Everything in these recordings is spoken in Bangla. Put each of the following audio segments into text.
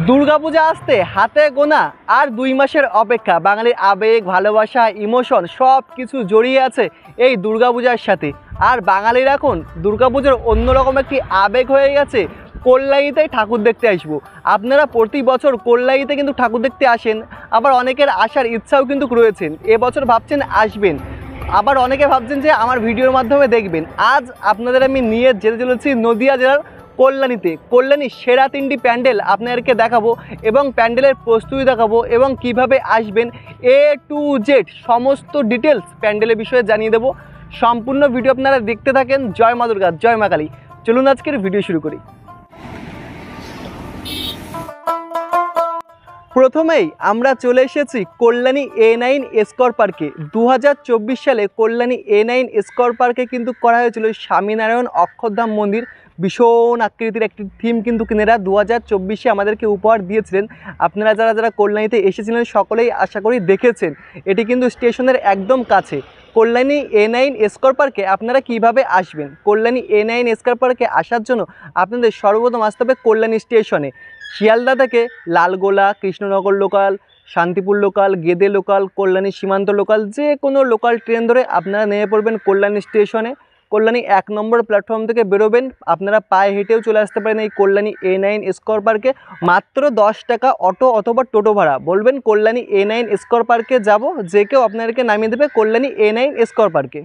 দুর্গাপূজা আসতে হাতে গোনা আর 2 মাসের অপেক্ষা। বাঙালির আবেগ, ভালোবাসা, ইমোশন সব কিছু জড়িয়ে আছে এই দুর্গাপূজার সাথে। আর বাঙালির এখন দুর্গাপূজার অন্যরকম একটি আবেগ হয়ে গেছে কল্যাণীতে ঠাকুর দেখতে আসবো। আপনারা প্রতি বছর কল্যাণীতে কিন্তু ঠাকুর দেখতে আসেন, আবার অনেকের আসার ইচ্ছাও কিন্তু রয়েছেন। এবছর ভাবছেন আসবেন, আবার অনেকে ভাবছেন যে আমার ভিডিওর মাধ্যমে দেখবেন। আজ আপনাদের আমি নিয়ে যেতে চলেছি নদিয়া জেলার কল্যাণীতে। কল্যাণীর সেরা 3টি প্যান্ডেল আপনাদেরকে দেখাবো এবং প্যান্ডেলের প্রস্তুতি দেখাবো এবং কিভাবে আসবেন A to Z সমস্ত ডিটেলস প্যান্ডেলের বিষয়ে জানিয়ে দেবো। সম্পূর্ণ ভিডিও আপনারা দেখতে থাকেন। জয় মা দুর্গা, জয় মা কালী। চলুন আজকের ভিডিও শুরু করি। প্রথমেই আমরা চলে এসেছি কল্যাণী A9 স্কোয়ার পার্কে। 2024 সালে কল্যাণী A9 স্কোয়ার পার্কে কিন্তু করা হয়েছিল স্বামীনারায়ণ অক্ষরধাম মন্দির। ভীষণ আকৃতির একটি থিম কিন্তু কিনেরা 2024-এ আমাদেরকে উপহার দিয়েছিলেন। আপনারা যারা যারা কল্যাণীতে এসেছিলেন সকলেই আশা করি দেখেছেন। এটি কিন্তু স্টেশনের একদম কাছে। কল্যাণী A9 স্কোয়ার পার্কে আপনারা কিভাবে আসবেন? কল্যাণী A9 স্কোয়ার পার্কে আসার জন্য আপনাদের সর্বপ্রথম আসতে হবে কল্যাণী স্টেশনে। শিয়ালদা থেকে Lalgola, Krishnanagar local, Shantipur local, Gede local, Kalyani সীমান্ত লোকাল, যে কোনো লোকাল ট্রেন ধরে আপনারা নেমে পড়বেন কল্যাণী স্টেশনে। কল্যাণী 1 নম্বর প্ল্যাটফর্ম থেকে বেরোবেন। আপনারা পায়ে হেঁটেও চলে আসতে পারেন এই কল্যাণী A9 স্কোয়ার পার্কে। মাত্র 10 টাকা অটো অথবা টোটো ভাড়া। বলবেন কল্যাণী A9 স্কোয়ার পার্কে যাব, যে কেউ আপনাদেরকে নামিয়ে দেবে কল্যাণী A9 স্কোয়ার পার্কে।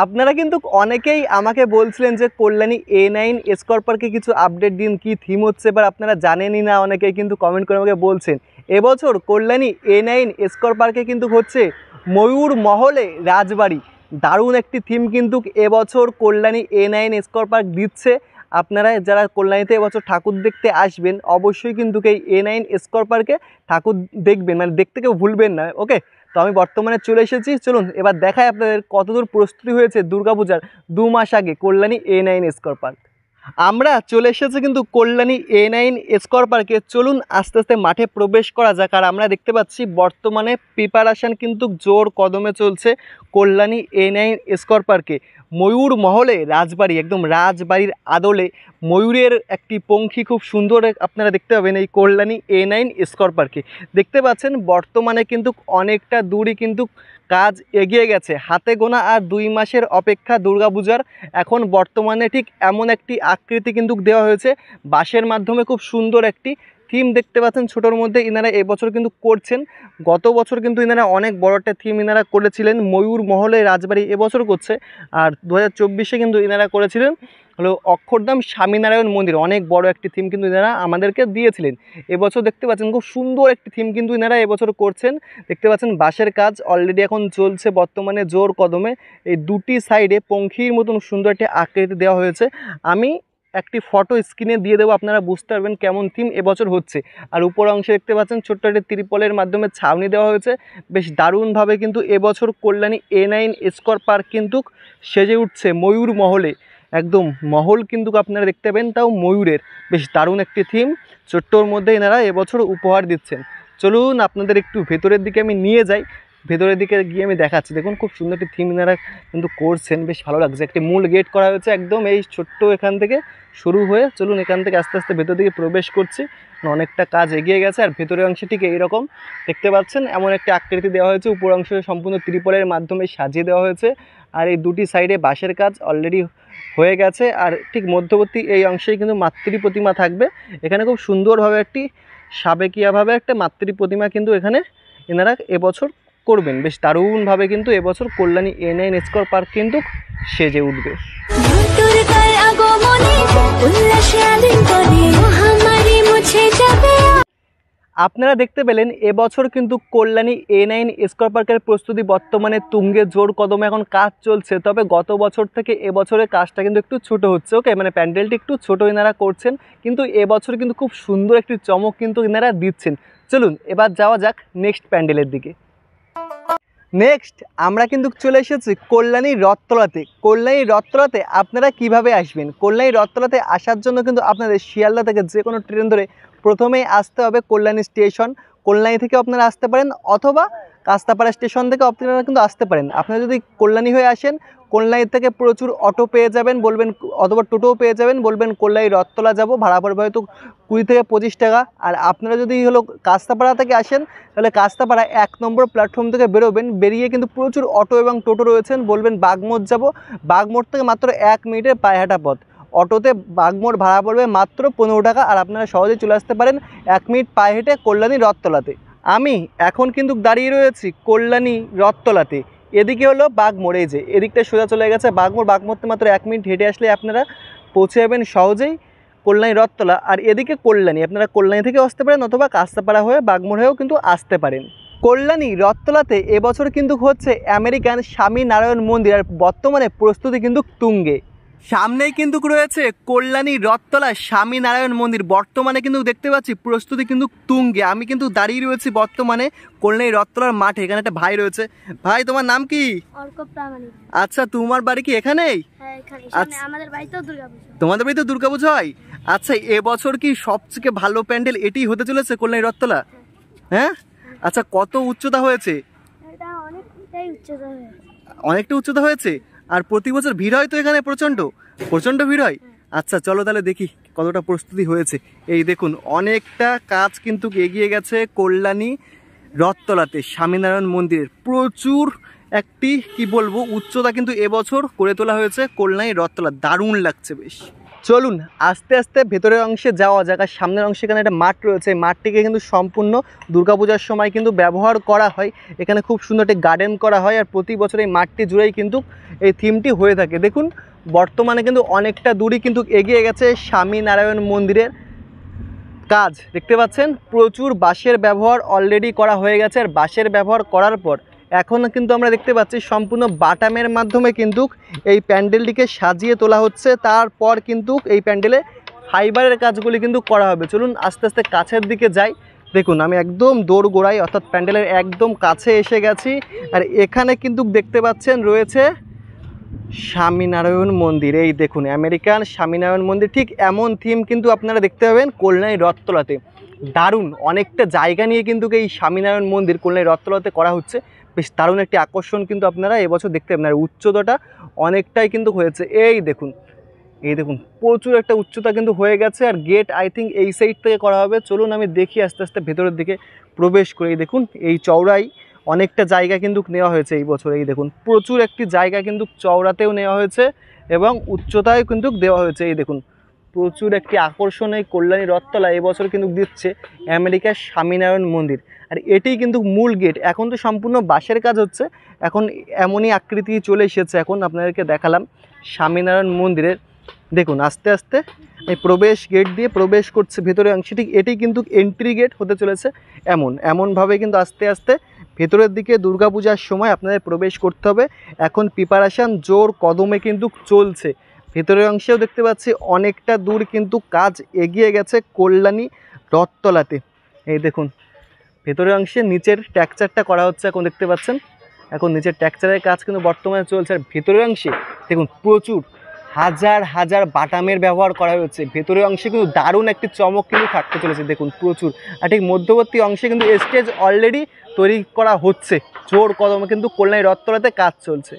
আপনারা কিন্তু অনেকেই আমাকে বলছিলেন যে কল্যাণী A9 স্কোয়ার পার্কে কিছু আপডেট দিন, কি থিম হচ্ছে এবার আপনারা জানেনই না। অনেকেই কিন্তু কমেন্ট করে আমাকে বলছেন। এবছর কল্যাণী A9 স্কোয়ার পার্কে কিন্তু হচ্ছে ময়ূর মহলে রাজবাড়ি। দারুণ একটি থিম কিন্তু এবছর কল্যাণী A9 স্কোয়ার পার্ক দিচ্ছে। আপনারা যারা কল্যাণীতে এবছর ঠাকুর দেখতে আসবেন অবশ্যই কিন্তু এই A9 স্কোয়ার পার্কে ঠাকুর দেখবেন, মানে দেখতে কেউ ভুলবেন না। ওকে, তো আমি বর্তমানে চলে এসেছি। চলুন এবার দেখাই আপনাদের কতদূর প্রস্তুতি হয়েছে দুর্গাপূজার 2 মাস আগে কল্যাণী A9 স্কোয়ার পার্ক। আমরা চলে এসেছি কিন্তু কল্যাণী A9 স্কোয়ার পার্কে। চলুন আস্তে আস্তে মাঠে প্রবেশ করা যাক। আর আমরা দেখতে পাচ্ছি বর্তমানে প্রিপারেশান কিন্তু জোর কদমে চলছে কল্যাণী A9 স্কোয়ার পার্কে। ময়ূর মহলে রাজবাড়ি, একদম রাজবাড়ির আদলে ময়ূরের একটি পঙ্খী খুব সুন্দর আপনারা দেখতে পাবেন এই কল্যাণী A9 স্কোয়ার পার্কে। দেখতে পাচ্ছেন বর্তমানে কিন্তু অনেকটা দূরই কিন্তু কাজ এগিয়ে গেছে। হাতে গোনা আর 2 মাসের অপেক্ষা দুর্গাপূজার। এখন বর্তমানে ঠিক এমন একটি আকৃতি কিন্তু দেওয়া হয়েছে বাঁশের মাধ্যমে। খুব সুন্দর একটি থিম দেখতে পাচ্ছেন ছোটোর মধ্যে ইনারা এবছর কিন্তু করছেন। গত বছর কিন্তু ইনারা অনেক বড় একটা থিম ইনারা করেছিলেন ময়ূর মহলে রাজবাড়ি, এবছর করছে। আর 2024-এ কিন্তু ইনারা করেছিলেন হলো অক্ষরধাম স্বামীনারায়ণ মন্দির। অনেক বড় একটি থিম কিন্তু ইনারা আমাদেরকে দিয়েছিলেন। এবছর দেখতে পাচ্ছেন খুব সুন্দর একটি থিম কিন্তু ইনারা এবছর করছেন। দেখতে পাচ্ছেন বাঁশের কাজ অলরেডি এখন চলছে বর্তমানে জোর কদমে। এই দুটি সাইডে পঙ্খির মতন সুন্দর একটি আকৃতি দেওয়া হয়েছে। আমি একটি ফটো স্ক্রিনে দিয়ে দেবো, আপনারা বুঝতে পারবেন কেমন থিম এবছর হচ্ছে। আর উপর অংশে দেখতে পাচ্ছেন ছোট্ট একটি ত্রিপলের মাধ্যমে ছাউনি দেওয়া হয়েছে। বেশ দারুণভাবে কিন্তু এবছর কল্যাণী A9 স্কোয়ার পার্ক কিন্তু সেজে উঠছে ময়ূর মহলে। একদম মহল কিন্তু আপনারা দেখতে পাবেন, তাও ময়ূরের। বেশ দারুণ একটি থিম ছোট্টর মধ্যে এনারা এবছর উপহার দিচ্ছেন। চলুন আপনাদের একটু ভেতরের দিকে আমি নিয়ে যাই। ভেতরের দিকে গিয়ে আমি দেখাচ্ছি। দেখুন খুব সুন্দর একটি থিম এনারা কিন্তু করছেন, বেশ ভালো লাগছে। একটি মূল গেট করা হয়েছে একদম এই ছোট্ট এখান থেকে শুরু হয়ে। চলুন এখান থেকে আস্তে আস্তে ভেতর দিকে প্রবেশ করছি। অনেকটা কাজ এগিয়ে গেছে। আর ভেতরের অংশে ঠিক এইরকম দেখতে পাচ্ছেন এমন একটি আকৃতি দেওয়া হয়েছে। উপর অংশে সম্পূর্ণ ত্রিপলের মাধ্যমে সাজিয়ে দেওয়া হয়েছে। আর এই দুটি সাইডে বাঁশের কাজ অলরেডি হয়ে গেছে। আর ঠিক মধ্যবর্তী এই অংশেই কিন্তু মাতৃ প্রতিমা থাকবে। এখানে খুব সুন্দরভাবে একটি সাবেকিয়াভাবে একটা মাতৃ প্রতিমা কিন্তু এখানে এনারা এবছর করবেন। বেশ দারুণভাবে কিন্তু এবছর কল্যাণী A9 স্কোয়ার পার্ক কিন্তু সেজে উঠবে। আপনারা দেখতে পেলেন এবছর কিন্তু কল্যাণী A9 স্কোয়ার পার্কের প্রস্তুতি বর্তমানে তুঙ্গে জোর কদমে এখন কাজ চলছে। তবে গত বছর থেকে এবছরের কাজটা কিন্তু একটু ছোট হচ্ছে। ওকে, মানে প্যান্ডেলটি একটু ছোট এনারা করছেন, কিন্তু এবছর কিন্তু খুব সুন্দর একটি চমক কিন্তু এনারা দিচ্ছেন। চলুন এবার যাওয়া যাক নেক্সট প্যান্ডেলের দিকে। নেক্সট আমরা কিন্তু চলে এসেছি কল্যাণী রথতলাতে। কল্যাণী রথতলাতে আপনারা কিভাবে আসবেন? কল্যাণী রথতলাতে আসার জন্য কিন্তু আপনাদের শিয়ালদা থেকে যে কোনো ট্রেন ধরে প্রথমেই আসতে হবে কল্যাণী স্টেশন। কল্যাণী থেকে আপনারা আসতে পারেন অথবা কাস্তাপাড়া স্টেশন থেকে আপনারা কিন্তু আসতে পারেন। আপনারা যদি কল্যাণী হয়ে আসেন, কল্যাণী থেকে প্রচুর অটো পেয়ে যাবেন, বলবেন অথবা টোটোও পেয়ে যাবেন, বলবেন কল্যাণী রথতলা যাব, ভাড়া পড়বে হয়তো 20 থেকে 25 টাকা। আর আপনারা যদি হলো কাস্তাপাড়া থেকে আসেন, তাহলে কাস্তাপাড়া 1 নম্বর প্ল্যাটফর্ম থেকে বেরোবেন, বেরিয়ে কিন্তু প্রচুর অটো এবং টোটো রয়েছেন, বলবেন বাগমোড় যাব, বাগমোড় থেকে মাত্র 1 মিনিটের পায়ে হাঁটা পথ। অটোতে বাগমোড় ভাড়া পড়বে মাত্র 15 টাকা, আর আপনারা সহজেই চলে আসতে পারেন 1 মিনিট পায়ে হেঁটে কল্যাণী রথতলাতে। আমি এখন কিন্তু দাঁড়িয়ে রয়েছি কল্যাণী রথতলাতে। এদিকে হলো বাগমোড়, এই যে এদিকটা সোজা চলে গেছে বাগমোড়, বাগমোড়তে মাত্র 1 মিনিট হেঁটে আসলে আপনারা পৌঁছে যাবেন সহজেই কল্যাণী রথতলা। আর এদিকে কল্যাণী, আপনারা কল্যাণী থেকে আসতে পারেন অথবা কাস্তাপাড়া হয়ে বাগমোড় হয়েও কিন্তু আসতে পারেন। কল্যাণী রথতলাতে এবছর কিন্তু হচ্ছে আমেরিকান স্বামীনারায়ণ মন্দির, আর বর্তমানে প্রস্তুতি কিন্তু তুঙ্গে। সামনেই কিন্তু রয়েছে কল্যাণী রথতলা স্বামীনারায়ণ মন্দির, বর্তমানে কিন্তু দেখতে পাচ্ছি প্রস্তুতি কিন্তু তুঙ্গে। আমি কিন্তু দাঁড়িয়ে রয়েছি বর্তমানে কল্যাণী রথতলার মাঠে। এখানে একটা ভাই রয়েছে। ভাই, তোমার নাম কি? আচ্ছা, তোমার বাড়ি কি এখানেই? আমাদের বাড়িতেও দুর্গাপূজা। তোমাদের বাড়িতে দুর্গাপূজা হয়? আচ্ছা, এবছর কি সবথেকে ভালো প্যান্ডেল এটি হতে চলেছে কল্যাণী রথতলা? হ্যাঁ, আচ্ছা, কত উচ্চতা হয়েছে? এটা অনেকটাই উচ্চতা হয়েছে। অনেকটা উচ্চতা হয়েছে। আর প্রতি বছর ভিড় হয় তো এখানে, প্রচণ্ড প্রচণ্ড ভিড় হয়। আচ্ছা, চলো তাহলে দেখি কতটা প্রস্তুতি হয়েছে। এই দেখুন, অনেকটা কাজ কিন্তু এগিয়ে গেছে কল্যাণী রথতলাতে স্বামীনারায়ণ মন্দিরের। প্রচুর একটি কি বলবো উচ্চতা কিন্তু এবছর করে তোলা হয়েছে কল্যাণী রথতলা, দারুণ লাগছে বেশ। চলুন আস্তে আস্তে ভেতরের অংশে যাওয়া যাক। আর সামনের অংশে এখানে একটা মাঠ রয়েছে, এই মাঠটিকে কিন্তু সম্পূর্ণ দুর্গাপূজার সময় কিন্তু ব্যবহার করা হয়। এখানে খুব সুন্দর একটি গার্ডেন করা হয়, আর প্রতি বছর এই মাঠটি জুড়েই কিন্তু এই থিমটি হয়ে থাকে। দেখুন, বর্তমানে কিন্তু অনেকটা দূরই কিন্তু এগিয়ে গেছে স্বামীনারায়ণ মন্দিরের কাজ। দেখতে পাচ্ছেন প্রচুর বাঁশের ব্যবহার অলরেডি করা হয়ে গেছে, আর বাঁশের ব্যবহার করার পর এখন কিন্তু আমরা দেখতে পাচ্ছি সম্পূর্ণ বাটামের মাধ্যমে কিন্তু এই প্যান্ডেলটিকে সাজিয়ে তোলা হচ্ছে। তারপর কিন্তু এই প্যান্ডেলে ফাইবারের কাজগুলি কিন্তু করা হবে। চলুন আস্তে আস্তে কাছের দিকে যাই। দেখুন, আমি একদম দোরগোড়ায় অর্থাৎ প্যান্ডেলের একদম কাছে এসে গেছি। আর এখানে কিন্তু দেখতে পাচ্ছেন রয়েছে স্বামীনারায়ণ মন্দির। এই দেখুন, আমেরিকান স্বামীনারায়ণ মন্দির, ঠিক এমন থিম কিন্তু আপনারা দেখতে পাবেন কল্যাণী রথতলাতে। দারুণ অনেকটা জায়গা নিয়ে কিন্তু এই স্বামীনারায়ণ মন্দির কল্যাণী রথতলাতে করা হচ্ছে। বেশ দারুণ একটি আকর্ষণ কিন্তু আপনারা এবছর দেখতে পাবেন। আর উচ্চতাটা অনেকটাই কিন্তু হয়েছে। এই দেখুন, এই দেখুন, প্রচুর একটা উচ্চতা কিন্তু হয়ে গেছে। আর গেট আই থিঙ্ক এই সাইড থেকে করা হবে। চলুন আমি দেখি আস্তে আস্তে ভেতরের দিকে প্রবেশ করে। এই দেখুন, এই চওড়াই অনেকটা জায়গা কিন্তু নেওয়া হয়েছে এই বছর। এই দেখুন, প্রচুর একটি জায়গা কিন্তু চওড়াতেও নেওয়া হয়েছে এবং উচ্চতায় কিন্তু দেওয়া হয়েছে। এই দেখুন, প্রচুর একটি আকর্ষণ এই কল্যাণী রথতলা এবছর কিন্তু দিচ্ছে আমেরিকার স্বামীনারায়ণ মন্দির। আর এটি কিন্তু মূল গেট। এখন তো সম্পূর্ণ বাঁশের কাজ হচ্ছে, এখন এমনই আকৃতি চলে এসেছে। এখন আপনাদেরকে দেখালাম স্বামীনারায়ণ মন্দিরের। দেখুন, আস্তে আস্তে এই প্রবেশ গেট দিয়ে প্রবেশ করছে ভেতরের অংশে। ঠিক এটি কিন্তু এন্ট্রি গেট হতে চলেছে। এমনভাবে কিন্তু আস্তে আস্তে ভেতরের দিকে দুর্গাপূজার সময় আপনাদের প্রবেশ করতে হবে। এখন প্রিপারেশান জোর কদমে কিন্তু চলছে। ভেতরের অংশেও দেখতে পাচ্ছি অনেকটা দূর কিন্তু কাজ এগিয়ে গেছে কল্যাণী রথতলাতে। এই দেখুন, ভেতরের অংশে নিচের টেক্সচারটা করা হচ্ছে। এখন দেখতে পাচ্ছেন এখন নিচের টেক্সচারের কাজ কিন্তু বর্তমানে চলছে। আর ভেতরের অংশে দেখুন প্রচুর হাজার হাজার বাটামের ব্যবহার করা হয়েছে। ভেতরের অংশে কিন্তু দারুণ একটি চমক কিন্তু থাকতে চলেছে। দেখুন প্রচুর। আর ঠিক মধ্যবর্তী অংশে কিন্তু স্টেজ অলরেডি তৈরি করা হচ্ছে। জোর কদমে কিন্তু কল্যাণী রথতলাতে কাজ চলছে।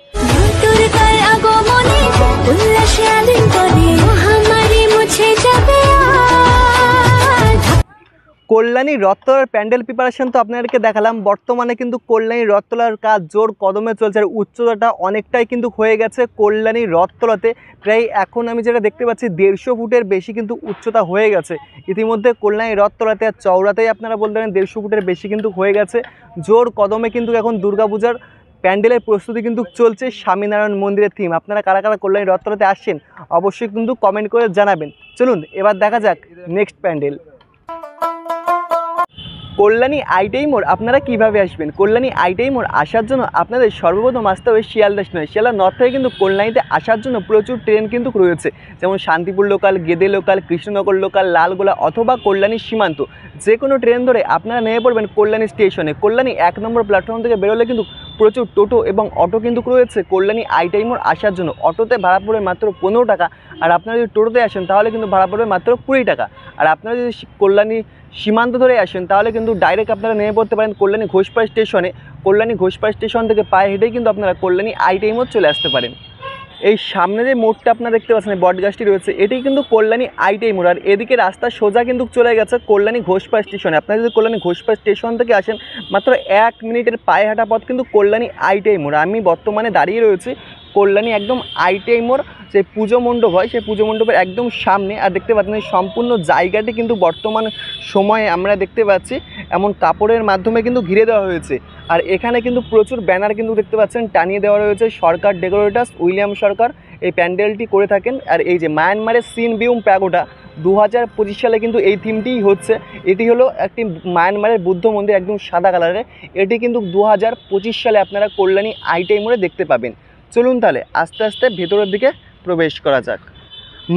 কল্যাণী রথতলার প্যান্ডেল প্রিপারেশন তো আপনাদেরকে দেখালাম। বর্তমানে কিন্তু কল্যাণী রথতলার কাজ জোর কদমে চলছে। আর উচ্চতাটা অনেকটাই কিন্তু হয়ে গেছে কল্যাণী রথতলাতে। প্রায় এখন আমি যেটা দেখতে পাচ্ছি 150 ফুটের বেশি কিন্তু উচ্চতা হয়ে গেছে ইতিমধ্যে কল্যাণী রথতলাতে। আর চওড়াতেই আপনারা বলতে পারেন 150 ফুটের বেশি কিন্তু হয়ে গেছে। জোর কদমে কিন্তু এখন দুর্গাপূজার প্যান্ডেলের প্রস্তুতি কিন্তু চলছে স্বামীনারায়ণ মন্দিরের থিম। আপনারা কারা কারা কল্যাণী রথতলাতে আসছেন অবশ্যই কিন্তু কমেন্ট করে জানাবেন। চলুন এবার দেখা যাক নেক্সট প্যান্ডেল। কল্যাণী আইটিআই মোড় আপনারা কীভাবে আসবেন? কল্যাণী আইটিআই মোড় আসার জন্য আপনাদের সর্বপ্রথম আসতে হবে শিয়ালদা স্টেশনে। শিয়ালদা নর্থ থেকে কিন্তু কল্যাণীতে আসার জন্য প্রচুর ট্রেন কিন্তু রয়েছে, যেমন Shantipur local, Gede local, Krishnanagar local, Lalgola অথবা কল্যাণী সীমান্ত। যে কোনো ট্রেন ধরে আপনারা নেমে পড়বেন কল্যাণী স্টেশনে। কল্যাণী 1 নম্বর প্ল্যাটফর্ম থেকে বেরোলে কিন্তু প্রচুর টোটো এবং অটো কিন্তু রয়েছে কল্যাণী আইটিআই মোড় আসার জন্য। অটোতে ভাড়া পড়বে মাত্র 15 টাকা, আর আপনারা যদি টোটোতে আসেন তাহলে কিন্তু ভাড়া পড়বে মাত্র 20 টাকা। আর আপনারা যদি কল্যাণী সীমান্ত ধরে আসেন তাহলে কিন্তু ডাইরেক্ট আপনারা নেমে পড়তে পারেন কল্যাণী ঘোষপাড়া স্টেশনে। কল্যাণী ঘোষপাড়া স্টেশন থেকে পায়ে হেঁটেই কিন্তু আপনারা কল্যাণী আইটিআই মোড় চলে আসতে পারেন। এই সামনে যে মোড়টা আপনারা দেখতে পাচ্ছেন, এই বটগাছটি রয়েছে, এটি কিন্তু কল্যাণী আইটিআই মোড়। আর এদিকে রাস্তা সোজা কিন্তু চলে গেছে কল্যাণী ঘোষপাড়া স্টেশনে। আপনারা যদি কল্যাণী ঘোষপাড়া স্টেশন থেকে আসেন মাত্র 1 মিনিটের পায়ে হাঁটা পথ কিন্তু কল্যাণী আইটিআই মোড়। আমি বর্তমানে দাঁড়িয়ে রয়েছি কল্যাণী একদম আইটিআই মোড়, যে পুজো মণ্ডপ হয় সেই পুজো মণ্ডপের একদম সামনে। আর দেখতে পাচ্ছেন এই সম্পূর্ণ জায়গাটি কিন্তু বর্তমান সময়ে আমরা দেখতে পাচ্ছি এমন কাপড়ের মাধ্যমে কিন্তু ঘিরে দেওয়া হয়েছে। আর এখানে কিন্তু প্রচুর ব্যানার কিন্তু দেখতে পাচ্ছেন টানিয়ে দেওয়া রয়েছে। সরকার ডেকোরেটার্স উইলিয়াম সরকার এই প্যান্ডেলটি করে থাকেন। আর এই যে মায়ানমারের সিনবিউম প্যাগোডা 2025 সালে কিন্তু এই থিমটিই হচ্ছে। এটি হলো একটি মায়ানমারের বুদ্ধ মন্দির, একদম সাদা কালারের। এটি কিন্তু 2025 সালে আপনারা কল্যাণী আইটিআই মোড়ে দেখতে পাবেন। চলুন তাহলে আস্তে আস্তে ভেতরের দিকে প্রবেশ করা যাক।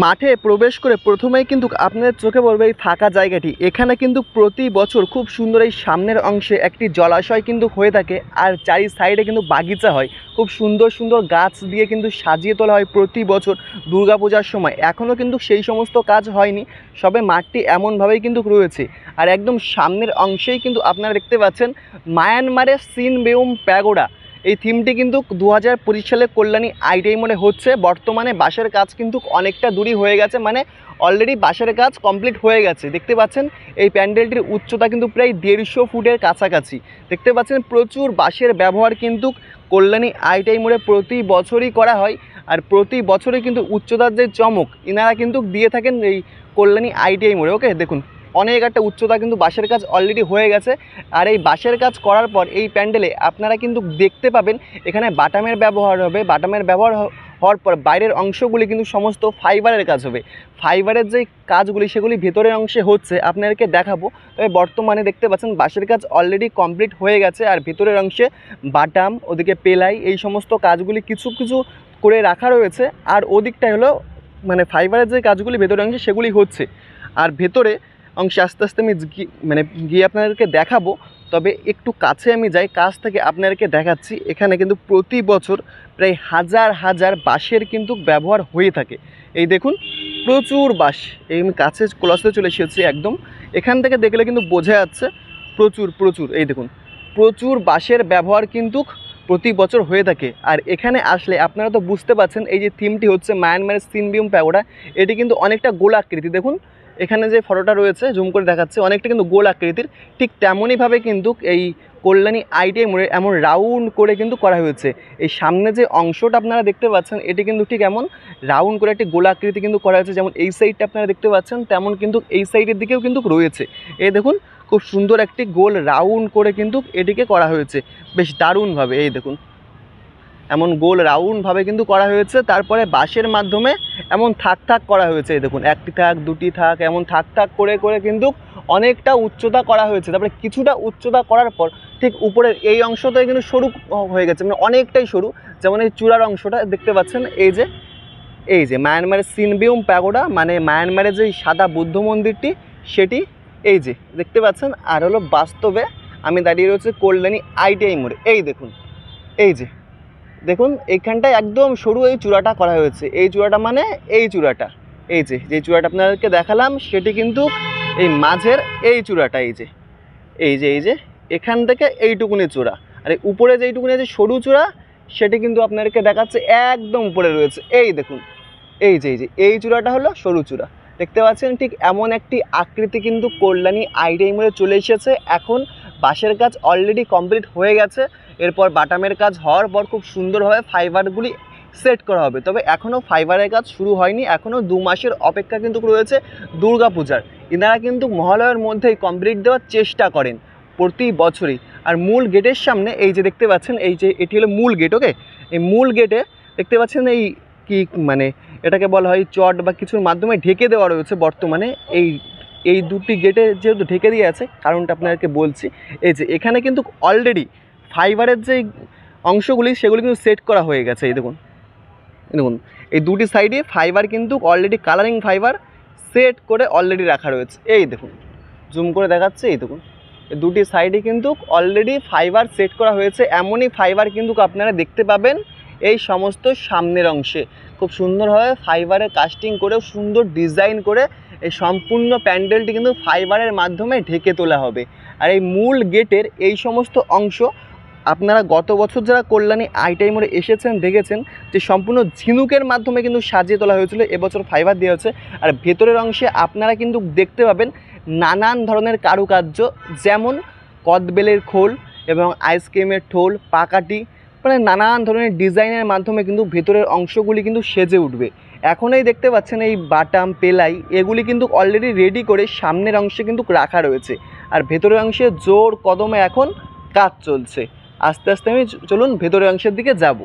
মাঠে প্রবেশ করে প্রথমেই কিন্তু আপনাদের চোখে পড়বে এই ফাঁকা জায়গাটি। এখানে কিন্তু প্রতি বছর খুব সুন্দর এই সামনের অংশে একটি জলাশয় কিন্তু হয়ে থাকে, আর চারি সাইডে কিন্তু বাগিচা হয়। খুব সুন্দর সুন্দর গাছ দিয়ে কিন্তু সাজিয়ে তোলা হয় প্রতি বছর দুর্গাপূজার সময়। এখনও কিন্তু সেই সমস্ত কাজ হয়নি, সবে মাঠটি এমনভাবেই কিন্তু রয়েছে। আর একদম সামনের অংশেই কিন্তু আপনারা দেখতে পাচ্ছেন মায়ানমারের সিনবিউম প্যাগোডা। এই থিমটি কিন্তু 2025 সালে কল্যাণী আইটিআই মোড়ে হচ্ছে। বর্তমানে বাঁশের কাজ কিন্তু অনেকটা দূরই হয়ে গেছে, মানে অলরেডি বাঁশের কাজ কমপ্লিট হয়ে গেছে। দেখতে পাচ্ছেন এই প্যান্ডেলটির উচ্চতা কিন্তু প্রায় 150 ফুটের কাছাকাছি। দেখতে পাচ্ছেন প্রচুর বাঁশের ব্যবহার কিন্তু কল্যাণী আইটিআই মোড়ে প্রতি বছরই করা হয়। আর প্রতি বছরই কিন্তু উচ্চতার যে চমক ইনারা কিন্তু দিয়ে থাকেন এই কল্যাণী আইটিআই মোড়ে। ওকে, দেখুন অনেক একটা উচ্চতা কিন্তু বাঁশের কাজ অলরেডি হয়ে গেছে। আর এই বাঁশের কাজ করার পর এই প্যান্ডেলে আপনারা কিন্তু দেখতে পাবেন এখানে বাটামের ব্যবহার হবে। বাটামের ব্যবহার হওয়ার পর বাইরের অংশগুলি কিন্তু সমস্ত ফাইবারের কাজ হবে। ফাইবারের যে কাজগুলি সেগুলি ভেতরের অংশে হচ্ছে, আপনাদেরকে দেখাবো। তবে বর্তমানে দেখতে পাচ্ছেন বাঁশের কাজ অলরেডি কমপ্লিট হয়ে গেছে। আর ভেতরের অংশে বাটাম, ওদিকে পেলাই, এই সমস্ত কাজগুলি কিছু কিছু করে রাখা রয়েছে। আর ওদিকটাই হলো মানে ফাইবারের যে কাজগুলি ভেতরের অংশে সেগুলি হচ্ছে। আর ভেতরে অংশে আস্তে আস্তে আমি গিয়ে আপনাদেরকে দেখাবো। তবে একটু কাছে আমি যাই, কাছ থেকে আপনাদেরকে দেখাচ্ছি। এখানে কিন্তু প্রতি বছর প্রায় হাজার হাজার বাঁশের কিন্তু ব্যবহার হয়ে থাকে। এই দেখুন প্রচুর বাঁশ, এই আমি কাছে ক্লসে চলে এসেছি একদম। এখান থেকে দেখলে কিন্তু বোঝা যাচ্ছে প্রচুর প্রচুর, এই দেখুন প্রচুর বাঁশের ব্যবহার কিন্তু প্রতি বছর হয়ে থাকে। আর এখানে আসলে আপনারা তো বুঝতে পারছেন এই যে থিমটি হচ্ছে মায়ানমারের সিনবিউম প্যাগোডা। এটি কিন্তু অনেকটা গোল আকৃতি। দেখুন এখানে যে ফটোটা রয়েছে জুম করে দেখাচ্ছে, অনেকটা কিন্তু গোল আকৃতির। ঠিক তেমনইভাবে কিন্তু এই কল্যাণী আইটিআই মোড়ে এমন রাউন্ড করে কিন্তু করা হয়েছে। এই সামনে যে অংশটা আপনারা দেখতে পাচ্ছেন এটি কিন্তু ঠিক এমন রাউন্ড করে একটি গোল আকৃতি কিন্তু করা হয়েছে। যেমন এই সাইডটা আপনারা দেখতে পাচ্ছেন তেমন কিন্তু এই সাইডের দিকেও কিন্তু রয়েছে। এই দেখুন খুব সুন্দর একটি গোল রাউন্ড করে কিন্তু এটিকে করা হয়েছে বেশ দারুণভাবে। এই দেখুন এমন গোল রাউন্ডভাবে কিন্তু করা হয়েছে। তারপরে বাঁশের মাধ্যমে এমন থাক থাক করা হয়েছে। এই দেখুন একটি থাক, দুটি থাক, এমন থাক থাক করে করে কিন্তু অনেকটা উচ্চতা করা হয়েছে। তারপরে কিছুটা উচ্চতা করার পর ঠিক উপরের এই অংশটাই কিন্তু সরু হয়ে গেছে, মানে অনেকটাই সরু। যেমন এই চূড়ার অংশটা দেখতে পাচ্ছেন, এই যে মায়ানমারের সিনবিউম প্যাগোডা, মানে মায়ানমারের যে সাদা বুদ্ধ মন্দিরটি সেটি এই যে দেখতে পাচ্ছেন। আর হলো বাস্তবে আমি দাঁড়িয়ে রয়েছে কল্যাণী আইটিআই মোড়ে। এই দেখুন, এই যে দেখুন এইখানটায় একদম সরু এই চূড়াটা করা হয়েছে। এই চূড়াটা মানে এই চূড়াটা, এই যে চূড়াটা আপনাদেরকে দেখালাম সেটি কিন্তু এই মাঝের এই চূড়াটা, এই যে এখান থেকে এইটুকুনি চূড়া। আর এই উপরে যেইটুকুনি আছে সরু চূড়া সেটি কিন্তু আপনাদেরকে দেখাচ্ছে একদম উপরে রয়েছে। এই দেখুন এই যে এই চূড়াটা হলো সরু চূড়া। দেখতে পাচ্ছেন ঠিক এমন একটি আকৃতি কিন্তু কল্যাণী আইটিআই মোড়ে চলে এসেছে। এখন বাঁশের কাজ অলরেডি কমপ্লিট হয়ে গেছে। এরপর বাটামের কাজ হওয়ার পর খুব সুন্দরভাবে ফাইবারগুলি সেট করা হবে। তবে এখনও ফাইবারের কাজ শুরু হয়নি, এখনও 2 মাসের অপেক্ষা কিন্তু রয়েছে দুর্গাপূজার। এনারা কিন্তু মহালয়ার মধ্যেই কমপ্লিট দেওয়ার চেষ্টা করেন প্রতি বছরই। আর মূল গেটের সামনে এই যে দেখতে পাচ্ছেন, এই যে এটি হলো মূল গেট। ওকে, এই মূল গেটে দেখতে পাচ্ছেন এই কি মানে এটাকে বলা হয় চট বা কিছুর মাধ্যমে ঢেকে দেওয়া রয়েছে বর্তমানে। এই দুটি গেটে যেহেতু ঢেকে দিয়ে আছে কারণটা আপনাদেরকে বলছি। এই যে এখানে কিন্তু অলরেডি ফাইবারের যে অংশগুলি সেগুলি কিন্তু সেট করা হয়ে গেছে। এই দেখুন এই দুটি সাইডে ফাইবার কিন্তু অলরেডি কালারিং ফাইবার সেট করে অলরেডি রাখা রয়েছে। এই দেখুন জুম করে দেখাচ্ছে, এই দেখুন দুটি সাইডে কিন্তু অলরেডি ফাইবার সেট করা হয়েছে। এমনই ফাইবার কিন্তু আপনারা দেখতে পাবেন এই সমস্ত সামনের অংশে। খুব সুন্দরভাবে ফাইবারের কাস্টিং করে সুন্দর ডিজাইন করে এই সম্পূর্ণ প্যান্ডেলটি কিন্তু ফাইবারের মাধ্যমে ঢেকে তোলা হবে। আর এই মূল গেটের এই সমস্ত অংশ আপনারা গত বছর যারা কল্যাণী আইটিআই মোড়ে এসেছেন দেখেছেন যে সম্পূর্ণ ঝিনুকের মাধ্যমে কিন্তু সাজিয়ে তোলা হয়েছিল, এবছর ফাইবার দেওয়া হচ্ছে। আর ভেতরের অংশে আপনারা কিন্তু দেখতে পাবেন নানান ধরনের কারুকার্য, যেমন কদবেলের খোল এবং আইসক্রিমের ঠোল, পাকাটি, মানে নানান ধরনের ডিজাইনের মাধ্যমে কিন্তু ভেতরের অংশগুলি কিন্তু সেজে উঠবে। এখনই দেখতে পাচ্ছেন এই বাটাম, পেলাই এগুলি কিন্তু অলরেডি রেডি করে সামনের অংশে কিন্তু রাখা রয়েছে। আর ভেতরের অংশে জোর কদমে এখন কাজ চলছে। আস্তে আস্তে আমি চলুন ভেতরের অংশের দিকে যাব।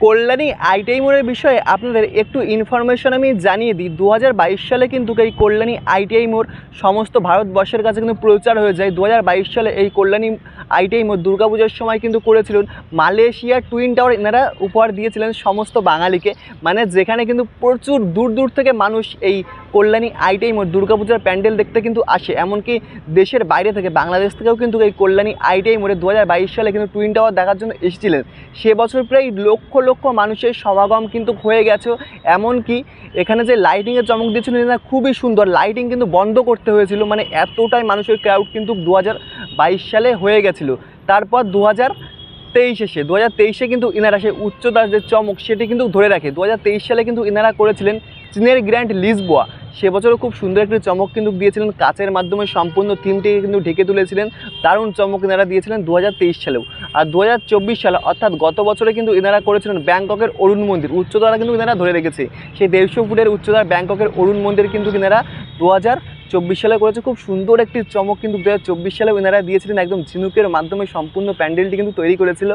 কল্যাণী আইটিআই মোড়ের বিষয়ে আপনাদের একটু ইনফরমেশন আমি জানিয়ে দিই। 2022 সালে কিন্তু এই কল্যাণী আইটিআই মোড় সমস্ত ভারতবর্ষের কাছে কিন্তু প্রচার হয়ে যায়। 2022 সালে এই কল্যাণী আইটিআই মোড় দুর্গাপূজার সময় কিন্তু করেছিলেন মালয়েশিয়ার টুইন টাওয়ার, এনারা উপহার দিয়েছিলেন সমস্ত বাঙালিকে। মানে যেখানে কিন্তু প্রচুর দূর দূর থেকে মানুষ এই কল্যাণী আইটিআই মোড় দুর্গাপূজার প্যান্ডেল দেখতে কিন্তু আসে। এমনকি দেশের বাইরে থেকে, বাংলাদেশ থেকেও কিন্তু এই কল্যাণী আইটিআই মোড়ে 2022 সালে কিন্তু টুইন টাওয়ার দেখার জন্য এসেছিলেন। সে বছর প্রায় লক্ষ লক্ষ মানুষের সমাগম কিন্তু হয়ে গেছে। এমনকি এখানে যে লাইটিংয়ের চমক দিয়েছিল না, খুবই সুন্দর। লাইটিং কিন্তু বন্ধ করতে হয়েছিল, মানে এতটাই মানুষের ক্রাউড কিন্তু 2022 সালে হয়ে গেছিল। তারপর 2023 কিন্তু ইনারা সেই উচ্চতার যে চমক সেটি কিন্তু ধরে রাখে। 2023 সালে কিন্তু ইনারা করেছিলেন চীনের গ্র্যান্ড লিসবোয়া। সে বছরও খুব সুন্দর একটি চমক কিন্তু দিয়েছিলেন, কাচের মাধ্যমে সম্পূর্ণ থিমটিকে কিন্তু ঢেকে তুলেছিলেন। দারুণ চমক ইনারা দিয়েছিলেন 2023 সালেও। আর 2024 সালে অর্থাৎ গত বছরে কিন্তু ইনারা করেছিলেন ব্যাংককের অরুণ মন্দির। উচ্চতারা কিন্তু ইনারা ধরে রেখেছে, সেই 150 ফুটের উচ্চতার ব্যাংককের অরুণ মন্দির কিন্তু ইনারা 2024 সালে করেছে। খুব সুন্দর একটি চমক কিন্তু 2024 সালেও ইনারা দিয়েছিলেন, একদম ঝিনুকের মাধ্যমে সম্পূর্ণ প্যান্ডেলটি কিন্তু তৈরি করেছিল।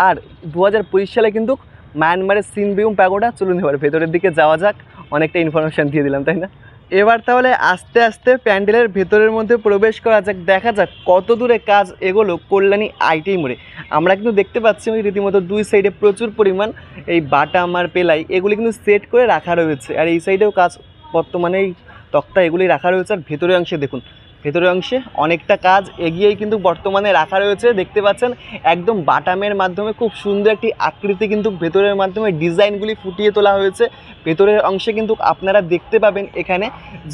আর 2025 সালে কিন্তু মায়ানমারের সিনবিউম প্যাগোডা। চলুন এবার ভেতরের দিকে যাওয়া যাক, অনেকটা ইনফরমেশান দিয়ে দিলাম তাই না। এবার তাহলে আস্তে আস্তে প্যান্ডেলের ভেতরের মধ্যে প্রবেশ করা যাক, দেখা যাক কত দূরে কাজ এগোলো কল্যাণী আইটিআই মোড়ে। আমরা কিন্তু দেখতে পাচ্ছি ওই রীতিমতো দুই সাইডে প্রচুর পরিমাণ এই বাটাম আর পেলাই এগুলি কিন্তু সেট করে রাখা রয়েছে। আর এই সাইডেও কাজ বর্তমানে এই তক্তা এগুলি রাখা রয়েছে। আর ভেতরের অংশে দেখুন, ভেতরের অংশে অনেকটা কাজ এগিয়েই কিন্তু বর্তমানে রাখা রয়েছে। দেখতে পাচ্ছেন একদম বাটামের মাধ্যমে খুব সুন্দর একটি আকৃতি কিন্তু ভেতরের মাধ্যমে ডিজাইনগুলি ফুটিয়ে তোলা হয়েছে। ভেতরের অংশে কিন্তু আপনারা দেখতে পাবেন এখানে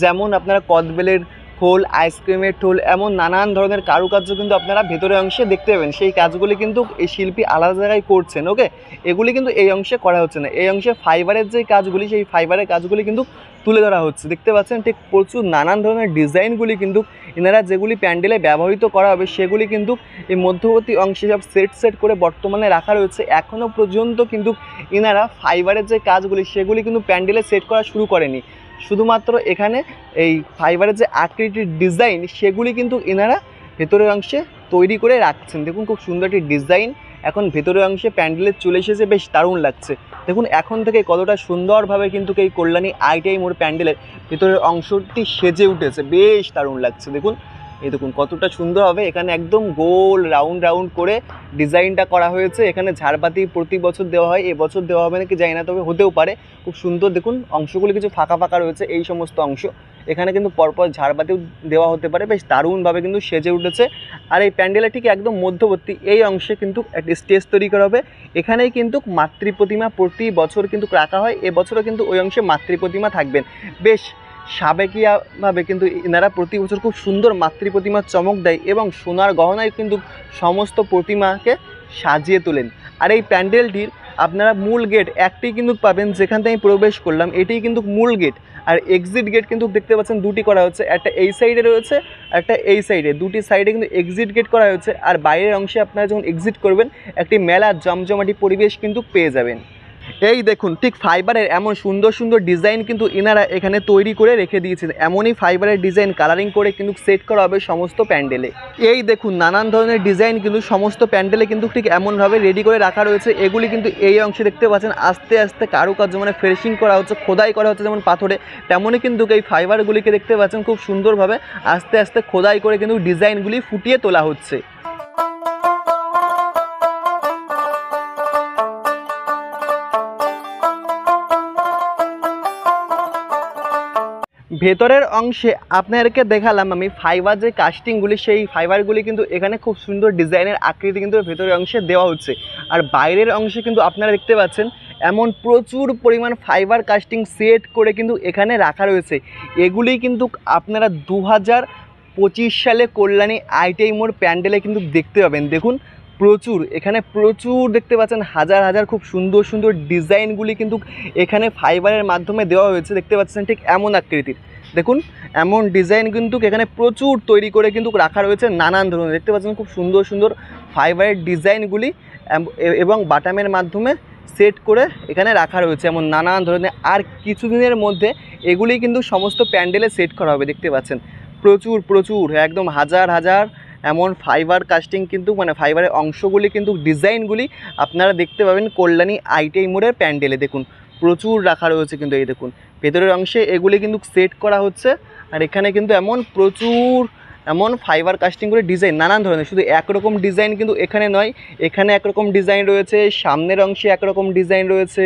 যেমন আপনারা কদবেলের খোল, আইসক্রিমের ঠোল, এমন নানান ধরনের কারুকার্য কিন্তু আপনারা ভেতরের অংশে দেখতে পাবেন। সেই কাজগুলি কিন্তু এই শিল্পী আলাদা জায়গায় করছেন। ওকে, এগুলি কিন্তু এই অংশে করা হচ্ছে না। এই অংশে ফাইবারের যে কাজগুলি, সেই ফাইবারের কাজগুলি কিন্তু তুলে ধরা হচ্ছে। দেখতে পাচ্ছেন ঠিক প্রচুর নানান ধরনের ডিজাইনগুলি কিন্তু এনারা যেগুলি প্যান্ডেলে ব্যবহৃত করা হবে সেগুলি কিন্তু এই মধ্যবর্তী অংশে সব সেট করে বর্তমানে রাখা রয়েছে। এখনও পর্যন্ত কিন্তু এনারা ফাইবারের যে কাজগুলি সেগুলি কিন্তু প্যান্ডেলে সেট করা শুরু করেনি। শুধুমাত্র এখানে এই ফাইবারের যে আকৃতির ডিজাইন সেগুলি কিন্তু এনারা ভেতরের অংশে তৈরি করে রাখছেন। দেখুন খুব সুন্দর একটি ডিজাইন এখন ভেতরের অংশে প্যান্ডেলে চলে এসেছে, বেশ দারুণ লাগছে। দেখুন এখন থেকে কতটা সুন্দরভাবে কিন্তু এই কল্যাণী আইটিআই মোড় প্যান্ডেলের ভেতরের অংশটি সেজে উঠেছে, বেশ দারুণ লাগছে। দেখুন এই দেখুন কতটা সুন্দর হবে, এখানে একদম গোল রাউন্ড করে ডিজাইনটা করা হয়েছে। এখানে ঝাড়বাতি প্রতি বছর দেওয়া হয়, এবছর দেওয়া হবে নাকি জানি না, তবে হতেও পারে। খুব সুন্দর দেখুন অংশগুলি কিছু ফাঁকা রয়েছে, এই সমস্ত অংশ এখানে কিন্তু পরপর ঝাড়বাতিও দেওয়া হতে পারে। বেশ দারুণভাবে কিন্তু সেজে উঠেছে। আর এই প্যান্ডেলের ঠিক একদম মধ্যবর্তী এই অংশে কিন্তু একটি স্টেজ তৈরি করা হবে। এখানেই কিন্তু মাতৃ প্রতিমা প্রতি বছর কিন্তু রাখা হয়, এবছরও কিন্তু ওই অংশে মাতৃ প্রতিমা থাকবেন। বেশ সাবেকিয়াভাবে কিন্তু এনারা প্রতি বছর খুব সুন্দর মাতৃ প্রতিমার চমক দেয় এবং সোনার গহনায় কিন্তু সমস্ত প্রতিমাকে সাজিয়ে তোলেন। আর এই প্যান্ডেলটির আপনারা মূল গেট একটি কিন্তু পাবেন, যেখান থেকে আমি প্রবেশ করলাম এটিই কিন্তু মূল গেট। আর এক্সিট গেট কিন্তু দেখতে পাচ্ছেন দুটি করা হচ্ছে, একটা এই সাইডে রয়েছে, একটা এই সাইডে। দুটি সাইডে কিন্তু এক্সিট গেট করা হয়েছে। আর বাইরের অংশে আপনারা যখন এক্সিট করবেন একটি মেলার জমজমাটি পরিবেশ কিন্তু পেয়ে যাবেন। এই দেখুন ঠিক ফাইবারের এমন সুন্দর ডিজাইন কিন্তু এনারা এখানে তৈরি করে রেখে দিয়েছেন। এমনই ফাইবারের ডিজাইন কালারিং করে কিন্তু সেট করা হবে সমস্ত প্যান্ডেলে। এই দেখুন নানান ধরনের ডিজাইন কিন্তু সমস্ত প্যান্ডেলে কিন্তু ঠিক এমনভাবে রেডি করে রাখা রয়েছে। এগুলি কিন্তু এই অংশে দেখতে পাচ্ছেন আস্তে আস্তে কারুকার্য মানে ফিনিশিং করা হচ্ছে, খোদাই করা হচ্ছে যেমন পাথরে, তেমনই কিন্তু এই ফাইবারগুলিকে দেখতে পাচ্ছেন খুব সুন্দরভাবে আস্তে আস্তে খোদাই করে কিন্তু ডিজাইনগুলি ফুটিয়ে তোলা হচ্ছে। ভেতরের অংশে আপনাদেরকে দেখালাম আমি ফাইবার যে কাস্টিংগুলি, সেই ফাইবারগুলি কিন্তু এখানে খুব সুন্দর ডিজাইনের আকৃতি কিন্তু ভেতরের অংশে দেওয়া হচ্ছে। আর বাইরের অংশে কিন্তু আপনারা দেখতে পাচ্ছেন এমন প্রচুর পরিমাণ ফাইবার কাস্টিং সেট করে কিন্তু এখানে রাখা রয়েছে। এগুলি কিন্তু আপনারা 2025 সালে কল্যাণী আইটিআই মোড় প্যান্ডেলে কিন্তু দেখতে পাবেন। দেখুন প্রচুর, এখানে প্রচুর দেখতে পাচ্ছেন হাজার হাজার খুব সুন্দর সুন্দর ডিজাইনগুলি কিন্তু এখানে ফাইবারের মাধ্যমে দেওয়া হয়েছে। দেখতে পাচ্ছেন ঠিক এমন আকৃতির, দেখুন এমন ডিজাইন কিন্তু এখানে প্রচুর তৈরি করে কিন্তু রাখা রয়েছে নানান ধরনের। দেখতে পাচ্ছেন খুব সুন্দর সুন্দর ফাইবারের ডিজাইনগুলি এবং বাটামের মাধ্যমে সেট করে এখানে রাখা রয়েছে এমন নানান ধরনের। আর কিছুদিনের মধ্যে এগুলি কিন্তু সমস্ত প্যান্ডেলে সেট করা হবে। দেখতে পাচ্ছেন প্রচুর প্রচুর একদম হাজার হাজার এমন ফাইবার কাস্টিং কিন্তু মানে ফাইবারের অংশগুলি কিন্তু ডিজাইনগুলি আপনারা দেখতে পাবেন কল্যাণী আইটিআই মোড়ের প্যান্ডেলে। দেখুন প্রচুর রাখা রয়েছে কিন্তু এই দেখুন ভেতরের অংশে এগুলি কিন্তু সেট করা হচ্ছে। আর এখানে কিন্তু এমন প্রচুর এমন ফাইবার কাস্টিং করে ডিজাইন নানান ধরনের, শুধু একরকম ডিজাইন কিন্তু এখানে নয়, এখানে একরকম ডিজাইন রয়েছে, সামনের অংশে একরকম ডিজাইন রয়েছে,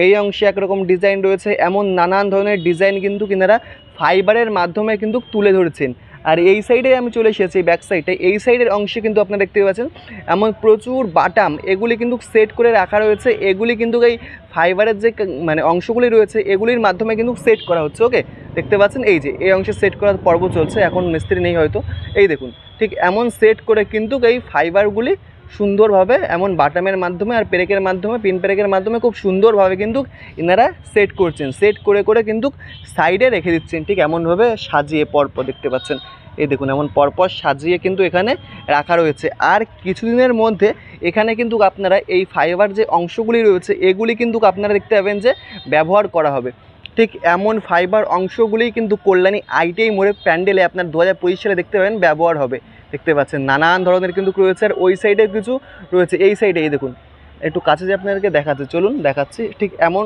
এই অংশে একরকম ডিজাইন রয়েছে, এমন নানান ধরনের ডিজাইন কিন্তু কিনারা ফাইবারের মাধ্যমে কিন্তু তুলে ধরেছেন। আর এই সাইডে আমি চলে এসেছি ব্যাক সাইডে, এই সাইডের অংশে কিন্তু আপনারা দেখতে পাচ্ছেন এমন প্রচুর বাটাম এগুলি কিন্তু সেট করে রাখা রয়েছে। এগুলি কিন্তু এই ফাইবারের যে মানে অংশগুলি রয়েছে এগুলির মাধ্যমে কিন্তু সেট করা হচ্ছে। ওকে, দেখতে পাচ্ছেন এই যে এই অংশে সেট করার পর্ব চলছে, এখন মিস্ত্রি নেই হয়তো। এই দেখুন ঠিক এমন সেট করে কিন্তু এই ফাইবারগুলি সুন্দরভাবে এমন বাটামের মাধ্যমে আর পেরেকের মাধ্যমে পিন পেরেকের মাধ্যমে খুব সুন্দরভাবে কিন্তু এনারা সেট করছেন। সেট করে করে কিন্তু সাইডে রেখে দিচ্ছেন ঠিক এমনভাবে সাজিয়ে পরপর। দেখতে পাচ্ছেন এই দেখুন এমন পরপর সাজিয়ে কিন্তু এখানে রাখা রয়েছে। আর কিছুদিনের মধ্যে এখানে কিন্তু আপনারা এই ফাইবার যে অংশগুলি রয়েছে এগুলি কিন্তু আপনারা দেখতে পাবেন যে ব্যবহার করা হবে। ঠিক এমন ফাইবার অংশগুলি কিন্তু কল্যাণী আইটিআই মোড়ের প্যান্ডেলে আপনার 2025 সালে দেখতে পাবেন ব্যবহার হবে। দেখতে পাচ্ছেন নানান ধরনের কিন্তু রয়েছে। আর ওই সাইডে কিছু রয়েছে, এই সাইডে এই দেখুন একটু কাছে যে আপনাদেরকে দেখাচ্ছে, চলুন দেখাচ্ছি। ঠিক এমন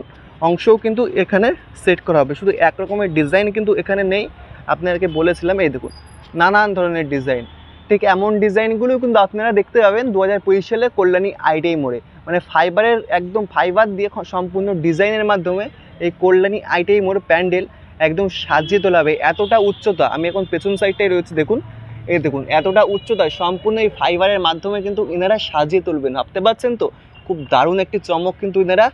অংশও কিন্তু এখানে সেট করা হবে, শুধু এক রকমের ডিজাইন কিন্তু এখানে নেই। আপনাদেরকে বলেছিলাম এই দেখুন নানান ধরনের ডিজাইন, ঠিক এমন ডিজাইনগুলোও কিন্তু আপনারা দেখতে পাবেন 2025 সালে কল্যাণী আইটিআই মোড়ে। মানে ফাইবারের একদম ফাইবার দিয়ে সম্পূর্ণ ডিজাইনের মাধ্যমে এই কল্যাণী আইটিআই মোড় প্যান্ডেল একদম সাজিয়ে তোলা হবে। এতটা উচ্চতা, আমি এখন পেছন সাইডটাই রয়েছে দেখুন, এই দেখুন এতটা উচ্চতায় সম্পূর্ণ এই ফাইবারের মাধ্যমে কিন্তু এনারা সাজিয়ে তুলবেন। ভাবতে পারছেন তো, খুব দারুণ একটি চমক কিন্তু এনারা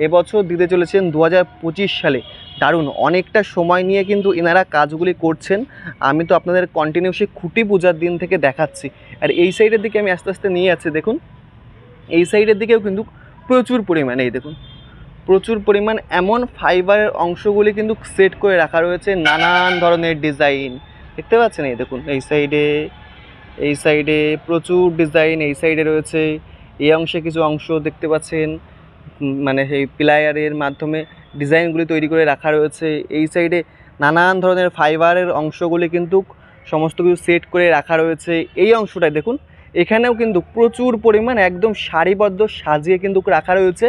এবছর দিতে চলেছেন 2025 সালে। দারুণ অনেকটা সময় নিয়ে কিন্তু এনারা কাজগুলি করছেন। আমি তো আপনাদের কন্টিনিউসলি খুঁটি পূজার দিন থেকে দেখাচ্ছি। আর এই সাইডের দিকে আমি আস্তে আস্তে নিয়ে যাচ্ছি। দেখুন এই সাইডের দিকেও কিন্তু প্রচুর পরিমাণে এই দেখুন প্রচুর পরিমাণ এমন ফাইবারের অংশগুলি কিন্তু সেট করে রাখা রয়েছে নানান ধরনের ডিজাইন। দেখতে পাচ্ছেন এই দেখুন এই সাইডে প্রচুর ডিজাইন, এই সাইডে রয়েছে, এই অংশে কিছু অংশ দেখতে পাচ্ছেন মানে সেই প্লায়ারের মাধ্যমে ডিজাইনগুলি তৈরি করে রাখা রয়েছে। এই সাইডে নানান ধরনের ফাইবারের অংশগুলি কিন্তু সমস্ত কিছু সেট করে রাখা রয়েছে। এই অংশটায় দেখুন এখানেও কিন্তু প্রচুর পরিমাণ একদম সারিবদ্ধ সাজিয়ে কিন্তু রাখা রয়েছে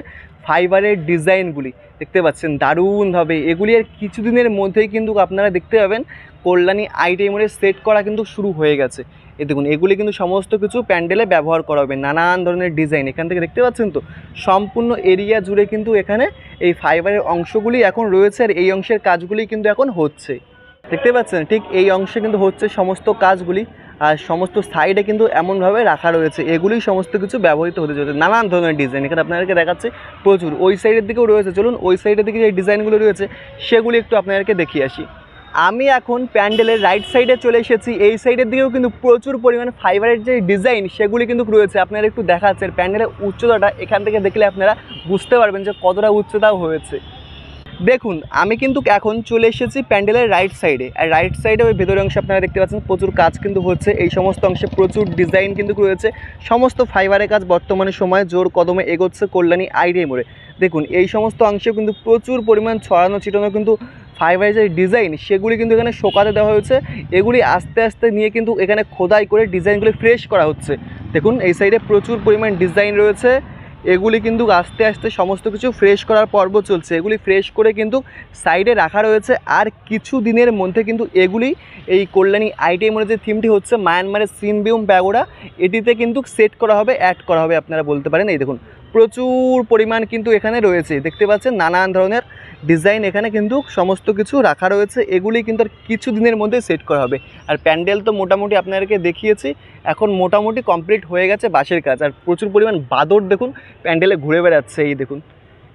ফাইবারের ডিজাইনগুলি। দেখতে পাচ্ছেন দারুণভাবে এগুলি আর কিছুদিনের মধ্যেই কিন্তু আপনারা দেখতে পাবেন কল্যাণী আইটিআই মোড়ে সেট করা কিন্তু শুরু হয়ে গেছে। এই দেখুন এগুলি কিন্তু সমস্ত কিছু প্যান্ডেলে ব্যবহার করা হবে, নানান ধরনের ডিজাইন। এখান থেকে দেখতে পাচ্ছেন তো সম্পূর্ণ এরিয়া জুড়ে কিন্তু এখানে এই ফাইবারের অংশগুলি এখন রয়েছে। আর এই অংশের কাজগুলি কিন্তু এখন হচ্ছে, দেখতে পাচ্ছেন ঠিক এই অংশে কিন্তু হচ্ছে সমস্ত কাজগুলি। আর সমস্ত সাইডে কিন্তু এমনভাবে রাখা রয়েছে, এগুলি সমস্ত কিছু ব্যবহৃত হতে চলেছে। নানান ধরনের ডিজাইন এখানে আপনাদেরকে দেখাচ্ছে প্রচুর। ওই সাইডের দিকেও রয়েছে, চলুন ওই সাইডের দিকে যে ডিজাইনগুলো রয়েছে সেগুলি একটু আপনাদেরকে দেখিয়ে আসি। আমি এখন প্যান্ডেলের রাইট সাইডে চলে এসেছি। এই সাইডের দিকেও কিন্তু প্রচুর পরিমাণে ফাইবারের যে ডিজাইন সেগুলি কিন্তু রয়েছে। আপনারা একটু দেখাচ্ছে প্যান্ডেলের উচ্চতাটা, এখান থেকে দেখলে আপনারা বুঝতে পারবেন যে কতটা উচ্চতাও হয়েছে। দেখুন আমি কিন্তু এখন চলে এসেছি প্যান্ডেলের রাইট সাইডে। আর রাইট সাইডে ওই ভেতরের অংশে আপনারা দেখতে পাচ্ছেন প্রচুর কাজ কিন্তু হচ্ছে। এই সমস্ত অংশে প্রচুর ডিজাইন কিন্তু রয়েছে। সমস্ত ফাইবারের কাজ বর্তমানে সময় জোর কদমে এগোচ্ছে কল্যাণী আইটিআই মোড়ে। দেখুন এই সমস্ত অংশে কিন্তু প্রচুর পরিমাণ ছড়ানো ছিটানো কিন্তু ফাইবারের যে ডিজাইন সেগুলি কিন্তু এখানে শোকাতে দেওয়া হয়েছে। এগুলি আস্তে আস্তে নিয়ে কিন্তু এখানে খোদাই করে ডিজাইনগুলি ফ্রেশ করা হচ্ছে। দেখুন এই সাইডে প্রচুর পরিমাণ ডিজাইন রয়েছে, এগুলি কিন্তু আস্তে আস্তে সমস্ত কিছু ফ্রেশ করার পর্ব চলছে। এগুলি ফ্রেশ করে কিন্তু সাইডে রাখা রয়েছে। আর কিছু দিনের মধ্যে কিন্তু এগুলি এই কল্যাণী আইটিআই মোড়ে যে থিমটি হচ্ছে মায়ানমারের সিনবিউম প্যাগোডা, এটিতে কিন্তু সেট করা হবে, অ্যাড করা হবে আপনারা বলতে পারেন। এই দেখুন প্রচুর পরিমাণ কিন্তু এখানে রয়েছে, দেখতে পাচ্ছেন নানান ধরনের ডিজাইন এখানে কিন্তু সমস্ত কিছু রাখা রয়েছে। এগুলি কিন্তু আর কিছু দিনের মধ্যে সেট করা হবে। আর প্যান্ডেল তো মোটামুটি আপনাদেরকে দেখিয়েছি, এখন মোটামুটি কমপ্লিট হয়ে গেছে বাঁশের কাজ। আর প্রচুর পরিমাণ বাদর দেখুন প্যান্ডেলে ঘুরে বেড়াচ্ছে, এই দেখুন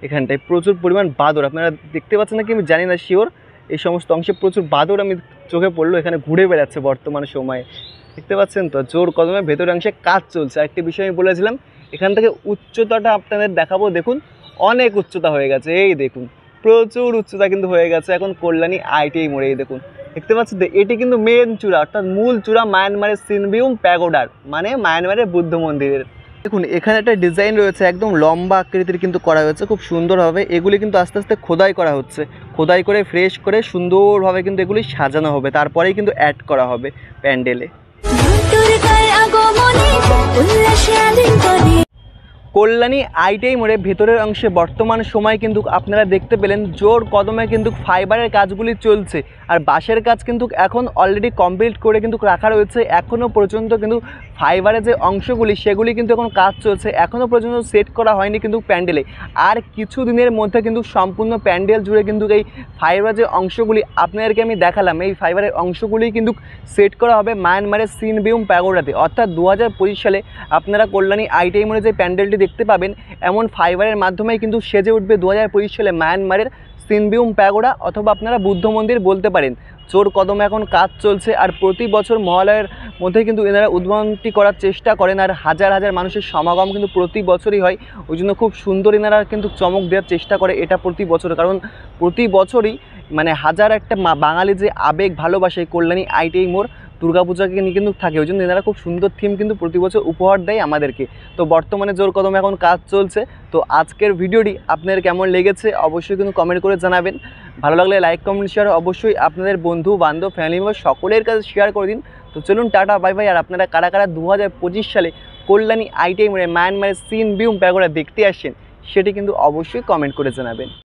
এখানটায় প্রচুর পরিমাণ বাদর, আপনারা দেখতে পাচ্ছেন না কি আমি জানি না শিওর, এই সমস্ত অংশে প্রচুর বাদর আমি চোখে পড়লো, এখানে ঘুরে বেড়াচ্ছে বর্তমান সময়ে, দেখতে পাচ্ছেন তো জোর কদমে ভেতর অংশে কাজ চলছে। আরেকটি বিষয় আমি বলেছিলাম এখান থেকে উচ্চতাটা আপনাদের দেখাবো, দেখুন অনেক উচ্চতা হয়ে গেছে, এই দেখুন প্রচুর উচ্চতা কিন্তু হয়ে গেছে এখন কল্যাণী আইটিআই মোড়ে। এই দেখুন দেখতে পাচ্ছেন, এটি কিন্তু মেন চূড়া অর্থাৎ মূল চূড়া মায়ানমারের সিনবিউম প্যাগোডার, মানে মায়ানমারের বুদ্ধ মন্দিরের। দেখুন এখানে একটা ডিজাইন রয়েছে, একদম লম্বা আকৃতির কিন্তু করা হয়েছে খুব সুন্দরভাবে। এগুলি কিন্তু আস্তে আস্তে খোদাই করা হচ্ছে, খোদাই করে ফ্রেশ করে সুন্দরভাবে কিন্তু এগুলি সাজানো হবে, তারপরেই কিন্তু অ্যাড করা হবে প্যান্ডেলে। কল্যাণী আইটিআই মোড়ে ভেতরের অংশে বর্তমান সময় কিন্তু আপনারা দেখতে পেলেন জোর কদমে কিন্তু ফাইবারের কাজগুলি চলছে, আর বাঁশের কাজ কিন্তু এখন অলরেডি কমপ্লিট করে কিন্তু রাখা রয়েছে। এখনও পর্যন্ত কিন্তু ফাইবারের যে অংশগুলি সেগুলি কিন্তু এখন কাজ চলছে, এখনও পর্যন্ত সেট করা হয়নি কিন্তু প্যান্ডেলে। আর কিছু দিনের মধ্যে কিন্তু সম্পূর্ণ প্যান্ডেল জুড়ে কিন্তু এই ফাইবারের যে অংশগুলি আপনাদেরকে আমি দেখালাম, এই ফাইবারের অংশগুলি কিন্তু সেট করা হবে মায়ানমারের সিনবিউম প্যাগোডাতে। অর্থাৎ 2025 সালে আপনারা কল্যাণী আইটিআই মোড়ে যে প্যান্ডেলটি দেখতে পাবেন, এমন ফাইবারের মাধ্যমেই কিন্তু সেজে উঠবে 2025 সালে মায়ানমারের সিনবিউম প্যাগোডা, অথবা আপনারা বুদ্ধ মন্দির বলতে পারেন। জোর কদমে এখন কাজ চলছে, আর প্রতি বছর মহালয়ের মধ্যে কিন্তু এনারা উদ্বোধনটি করার চেষ্টা করেন, আর হাজার হাজার মানুষের সমাগম কিন্তু প্রতি বছরই হয়। ওই জন্য খুব সুন্দর এনারা কিন্তু চমক দেওয়ার চেষ্টা করে এটা প্রতি বছর, কারণ প্রতি বছরই মানে হাজার একটা বাঙালি যে আবেগ ভালোবাসে কল্যাণী আইটিআই মোড় দুর্গাপূজাকে নিয়ে কিন্তু থাকে, ওই জন্য এনারা খুব সুন্দর থিম কিন্তু প্রতি বছর উপহার দেয় আমাদেরকে। তো বর্তমানে জোর কদমে এখন কাজ চলছে। তো আজকের ভিডিওটি আপনাদের কেমন লেগেছে অবশ্যই কিন্তু কমেন্ট করে জানাবেন। ভালো লাগলে লাইক কমেন্ট শেয়ার অবশ্যই আপনাদের বন্ধু বান্ধব ফ্যামিলি মেম্বার সকলের কাছে শেয়ার করে দিন। তো চলুন টাটা বাই বাই। আর আপনারা কারা কারা 2025 সালে কল্যাণী আইটিআই মোড়ে মায়ানমারের সিনবিউম প্যাগোডা দেখতে আসছেন সেটি কিন্তু অবশ্যই কমেন্ট করে জানাবেন।